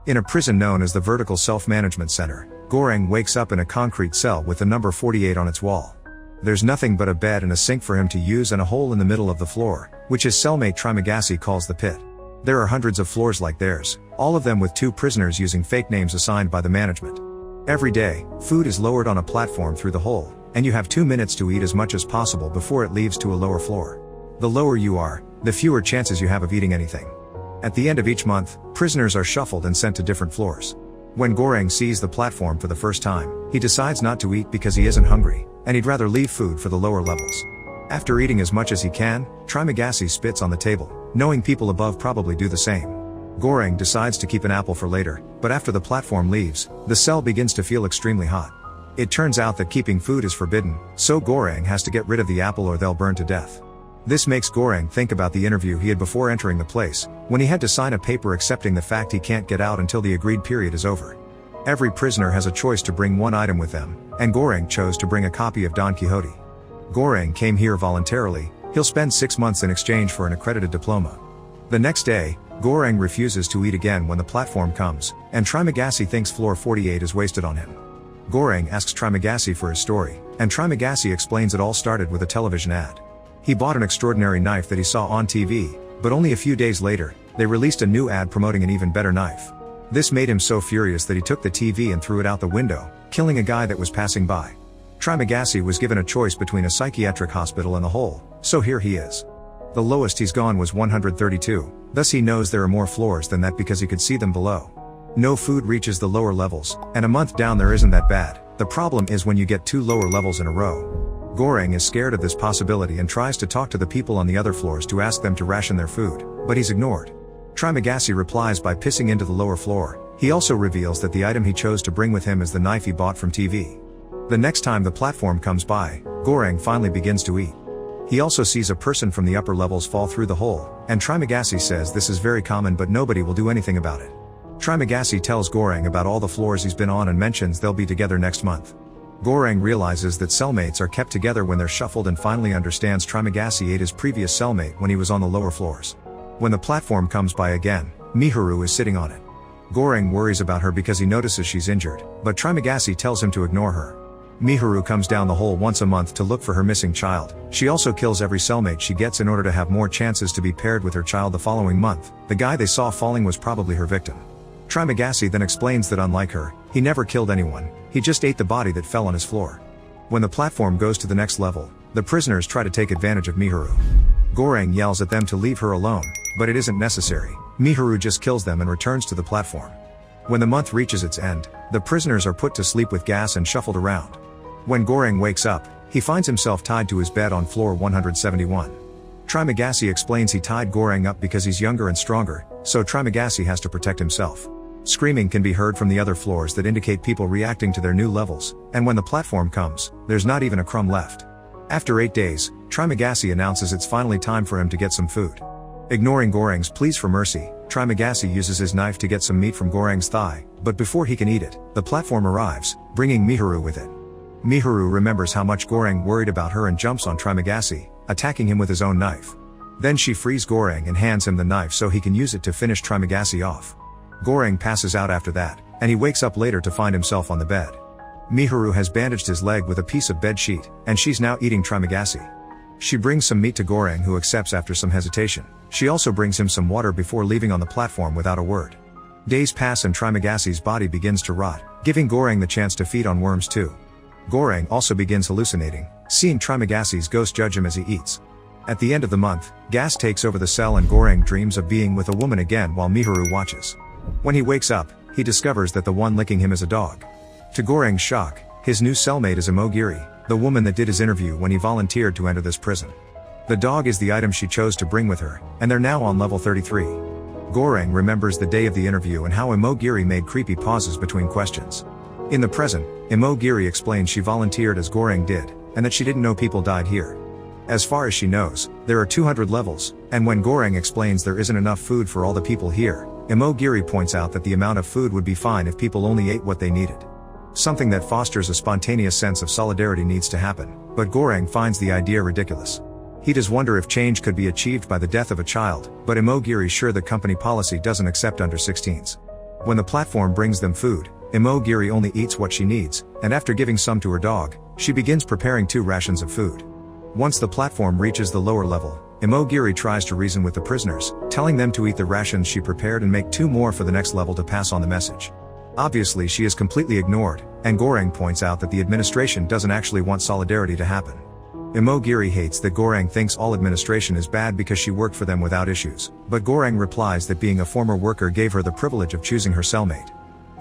In a prison known as the Vertical Self-Management Center, Goreng wakes up in a concrete cell with the number 48 on its wall. There's nothing but a bed and a sink for him to use and a hole in the middle of the floor, which his cellmate Trimagasi calls the pit. There are hundreds of floors like theirs, all of them with 2 prisoners using fake names assigned by the management. Every day, food is lowered on a platform through the hole, and you have 2 minutes to eat as much as possible before it leaves to a lower floor. The lower you are, the fewer chances you have of eating anything. At the end of each month, prisoners are shuffled and sent to different floors. When Goreng sees the platform for the first time, he decides not to eat because he isn't hungry, and he'd rather leave food for the lower levels. After eating as much as he can, Trimagasi spits on the table, knowing people above probably do the same. Goreng decides to keep an apple for later, but after the platform leaves, the cell begins to feel extremely hot. It turns out that keeping food is forbidden, so Goreng has to get rid of the apple or they'll burn to death. This makes Goreng think about the interview he had before entering the place, when he had to sign a paper accepting the fact he can't get out until the agreed period is over. Every prisoner has a choice to bring one item with them, and Goreng chose to bring a copy of Don Quixote. Goreng came here voluntarily. He'll spend 6 months in exchange for an accredited diploma. The next day, Goreng refuses to eat again when the platform comes, and Trimagasi thinks floor 48 is wasted on him. Goreng asks Trimagasi for his story, and Trimagasi explains it all started with a television ad. He bought an extraordinary knife that he saw on TV, but only a few days later, they released a new ad promoting an even better knife. This made him so furious that he took the TV and threw it out the window, killing a guy that was passing by. Trimagasi was given a choice between a psychiatric hospital and the hole, so here he is. The lowest he's gone was 132, thus he knows there are more floors than that because he could see them below. No food reaches the lower levels, and a month down there isn't that bad. The problem is when you get 2 lower levels in a row. Goreng is scared of this possibility and tries to talk to the people on the other floors to ask them to ration their food, but he's ignored. Trimagasi replies by pissing into the lower floor. He also reveals that the item he chose to bring with him is the knife he bought from TV. The next time the platform comes by, Goreng finally begins to eat. He also sees a person from the upper levels fall through the hole, and Trimagasi says this is very common but nobody will do anything about it. Trimagasi tells Goreng about all the floors he's been on and mentions they'll be together next month. Goreng realizes that cellmates are kept together when they're shuffled and finally understands Trimagasi ate his previous cellmate when he was on the lower floors. When the platform comes by again, Miharu is sitting on it. Goreng worries about her because he notices she's injured, but Trimagasi tells him to ignore her. Miharu comes down the hole once a month to look for her missing child. She also kills every cellmate she gets in order to have more chances to be paired with her child the following month. The guy they saw falling was probably her victim. Trimagasi then explains that unlike her, he never killed anyone, he just ate the body that fell on his floor. When the platform goes to the next level, the prisoners try to take advantage of Miharu. Goreng yells at them to leave her alone, but it isn't necessary. Miharu just kills them and returns to the platform. When the month reaches its end, the prisoners are put to sleep with gas and shuffled around. When Goreng wakes up, he finds himself tied to his bed on floor 171. Trimagasi explains he tied Goreng up because he's younger and stronger, so Trimagasi has to protect himself. Screaming can be heard from the other floors that indicate people reacting to their new levels, and when the platform comes, there's not even a crumb left. After 8 days, Trimagasi announces it's finally time for him to get some food. Ignoring Goreng's pleas for mercy, Trimagasi uses his knife to get some meat from Goreng's thigh, but before he can eat it, the platform arrives, bringing Miharu with it. Miharu remembers how much Goreng worried about her and jumps on Trimagasi, attacking him with his own knife. Then she frees Goreng and hands him the knife so he can use it to finish Trimagasi off. Goreng passes out after that, and he wakes up later to find himself on the bed. Miharu has bandaged his leg with a piece of bed sheet, and she's now eating Trimagasi. She brings some meat to Goreng who accepts after some hesitation. She also brings him some water before leaving on the platform without a word. Days pass and Trimagasi's body begins to rot, giving Goreng the chance to feed on worms too. Goreng also begins hallucinating, seeing Trimagasi's ghost judge him as he eats. At the end of the month, gas takes over the cell and Goreng dreams of being with a woman again while Miharu watches. When he wakes up, he discovers that the one licking him is a dog. To Goreng's shock, his new cellmate is Imogiri, the woman that did his interview when he volunteered to enter this prison. The dog is the item she chose to bring with her, and they're now on level 33. Goreng remembers the day of the interview and how Imogiri made creepy pauses between questions. In the present, Imogiri explains she volunteered as Goreng did, and that she didn't know people died here. As far as she knows, there are 200 levels, and when Goreng explains there isn't enough food for all the people here, Imogiri points out that the amount of food would be fine if people only ate what they needed. Something that fosters a spontaneous sense of solidarity needs to happen, but Goreng finds the idea ridiculous. He does wonder if change could be achieved by the death of a child, but Imogiri's sure that company policy doesn't accept under 16s. When the platform brings them food, Imogiri only eats what she needs, and after giving some to her dog, she begins preparing 2 rations of food. Once the platform reaches the lower level, Imogiri tries to reason with the prisoners, telling them to eat the rations she prepared and make 2 more for the next level to pass on the message. Obviously she is completely ignored, and Goreng points out that the administration doesn't actually want solidarity to happen. Imogiri hates that Goreng thinks all administration is bad because she worked for them without issues, but Goreng replies that being a former worker gave her the privilege of choosing her cellmate.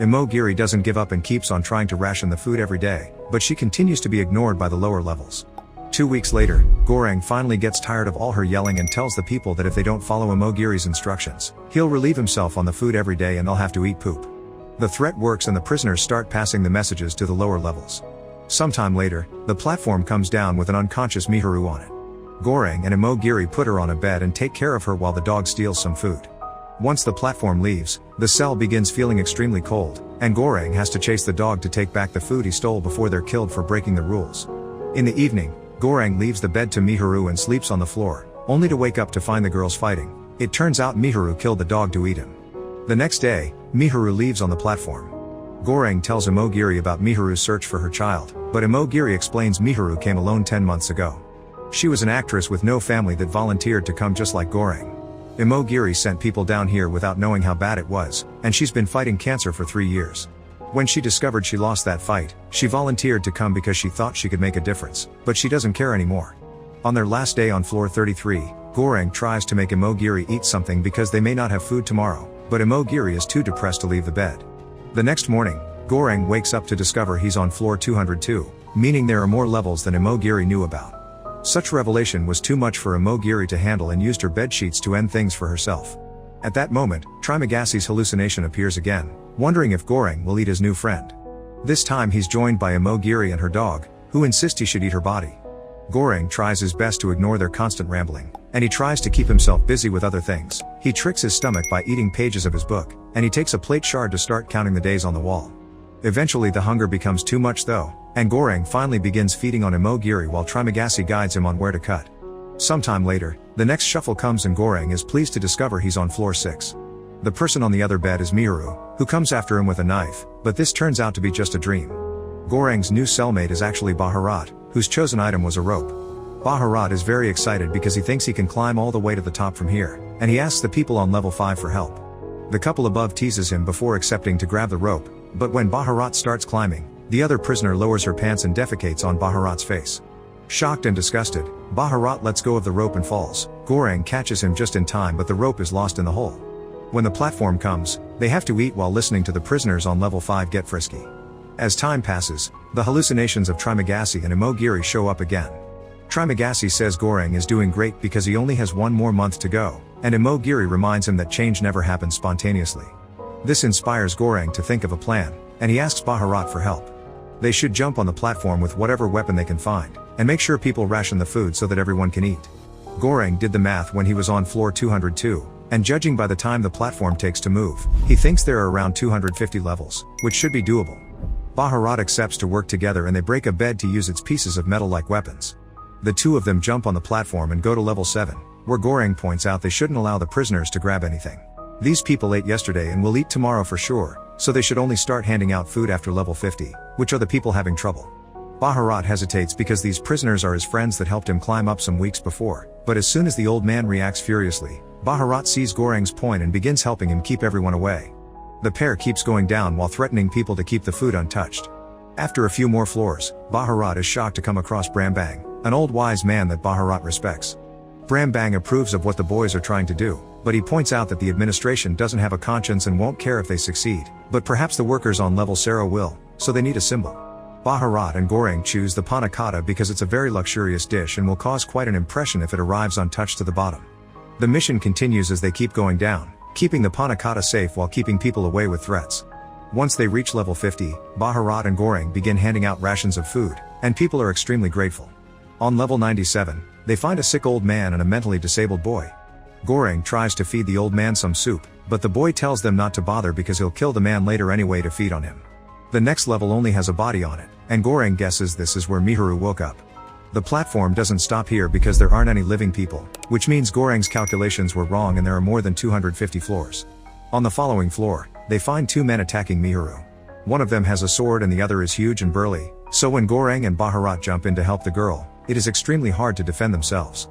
Imogiri doesn't give up and keeps on trying to ration the food every day, but she continues to be ignored by the lower levels. 2 weeks later, Goreng finally gets tired of all her yelling and tells the people that if they don't follow Imogiri's instructions, he'll relieve himself on the food every day and they'll have to eat poop. The threat works and the prisoners start passing the messages to the lower levels. Sometime later, the platform comes down with an unconscious Miharu on it. Goreng and Imogiri put her on a bed and take care of her while the dog steals some food. Once the platform leaves, the cell begins feeling extremely cold, and Goreng has to chase the dog to take back the food he stole before they're killed for breaking the rules. In the evening, Goreng leaves the bed to Miharu and sleeps on the floor, only to wake up to find the girls fighting. It turns out Miharu killed the dog to eat him. The next day, Miharu leaves on the platform. Goreng tells Imogiri about Miharu's search for her child, but Imogiri explains Miharu came alone 10 months ago. She was an actress with no family that volunteered to come just like Goreng. Imogiri sent people down here without knowing how bad it was, and she's been fighting cancer for 3 years. When she discovered she lost that fight, she volunteered to come because she thought she could make a difference, but she doesn't care anymore. On their last day on floor 33, Goreng tries to make Imogiri eat something because they may not have food tomorrow, but Imogiri is too depressed to leave the bed. The next morning, Goreng wakes up to discover he's on floor 202, meaning there are more levels than Imogiri knew about. Such revelation was too much for Imogiri to handle and used her bedsheets to end things for herself. At that moment, Trimagasi's hallucination appears again, wondering if Goreng will eat his new friend. This time he's joined by Imogiri and her dog, who insist he should eat her body. Goreng tries his best to ignore their constant rambling, and he tries to keep himself busy with other things. He tricks his stomach by eating pages of his book, and he takes a plate shard to start counting the days on the wall. Eventually the hunger becomes too much though, and Goreng finally begins feeding on Imogiri while Trimagasi guides him on where to cut. Sometime later, the next shuffle comes and Goreng is pleased to discover he's on floor 6. The person on the other bed is Miharu, who comes after him with a knife, but this turns out to be just a dream. Goreng's new cellmate is actually Baharat, whose chosen item was a rope. Baharat is very excited because he thinks he can climb all the way to the top from here, and he asks the people on level 5 for help. The couple above teases him before accepting to grab the rope, but when Baharat starts climbing, the other prisoner lowers her pants and defecates on Baharat's face. Shocked and disgusted, Baharat lets go of the rope and falls. Goreng catches him just in time, but the rope is lost in the hole. When the platform comes, they have to eat while listening to the prisoners on level 5 get frisky. As time passes, the hallucinations of Trimagasi and Imogiri show up again. Trimagasi says Goreng is doing great because he only has 1 more month to go, and Imogiri reminds him that change never happens spontaneously. This inspires Goreng to think of a plan, and he asks Baharat for help. They should jump on the platform with whatever weapon they can find, and make sure people ration the food so that everyone can eat. Goreng did the math when he was on floor 202, and judging by the time the platform takes to move, he thinks there are around 250 levels, which should be doable. Baharat accepts to work together and they break a bed to use its pieces of metal like weapons. The two of them jump on the platform and go to level 7, where Goreng points out they shouldn't allow the prisoners to grab anything. These people ate yesterday and will eat tomorrow for sure, so they should only start handing out food after level 50, which are the people having trouble. Baharat hesitates because these prisoners are his friends that helped him climb up some weeks before, but as soon as the old man reacts furiously, Baharat sees Goreng's point and begins helping him keep everyone away. The pair keeps going down while threatening people to keep the food untouched. After a few more floors, Baharat is shocked to come across Brambang, an old wise man that Baharat respects. Brambang approves of what the boys are trying to do, but he points out that the administration doesn't have a conscience and won't care if they succeed, but perhaps the workers on level 0 will, so they need a symbol. Baharat and Goreng choose the panna cotta because it's a very luxurious dish and will cause quite an impression if it arrives untouched to the bottom. The mission continues as they keep going down, keeping the panna cotta safe while keeping people away with threats. Once they reach level 50, Baharat and Goreng begin handing out rations of food, and people are extremely grateful. On level 97, they find a sick old man and a mentally disabled boy. Goreng tries to feed the old man some soup, but the boy tells them not to bother because he'll kill the man later anyway to feed on him. The next level only has a body on it, and Goreng guesses this is where Miharu woke up. The platform doesn't stop here because there aren't any living people, which means Goreng's calculations were wrong and there are more than 250 floors. On the following floor, they find two men attacking Miharu. One of them has a sword and the other is huge and burly, so when Goreng and Bharat jump in to help the girl, it is extremely hard to defend themselves.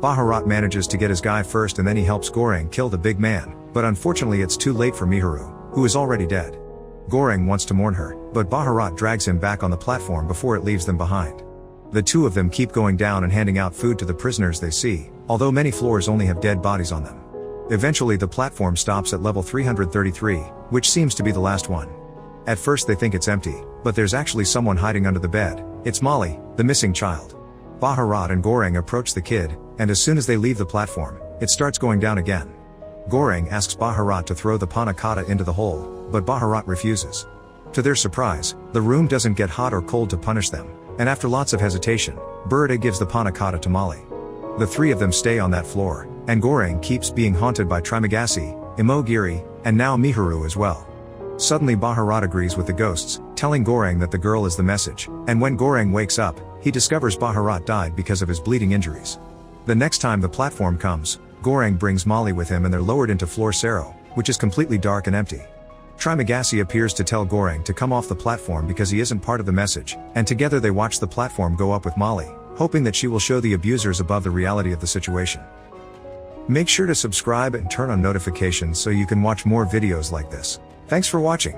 Bharat manages to get his guy first and then he helps Goreng kill the big man, but unfortunately it's too late for Miharu, who is already dead. Goreng wants to mourn her, but Bharat drags him back on the platform before it leaves them behind. The two of them keep going down and handing out food to the prisoners they see, although many floors only have dead bodies on them. Eventually the platform stops at level 333, which seems to be the last one. At first they think it's empty, but there's actually someone hiding under the bed. It's Molly, the missing child. Bharat and Goreng approach the kid, and as soon as they leave the platform, it starts going down again. Goreng asks Bharat to throw the panna cotta into the hole, but Bharat refuses. To their surprise, the room doesn't get hot or cold to punish them, and after lots of hesitation, Burda gives the panna cotta to Molly. The three of them stay on that floor, and Goreng keeps being haunted by Trimagasi, Imogiri, and now Miharu as well. Suddenly Bharat agrees with the ghosts, telling Goreng that the girl is the message, and when Goreng wakes up, he discovers Bharat died because of his bleeding injuries. The next time the platform comes, Goreng brings Molly with him and they're lowered into floor 0, which is completely dark and empty. Trimagasi appears to tell Goreng to come off the platform because he isn't part of the message, and together they watch the platform go up with Molly, hoping that she will show the abusers above the reality of the situation. Make sure to subscribe and turn on notifications so you can watch more videos like this. Thanks for watching.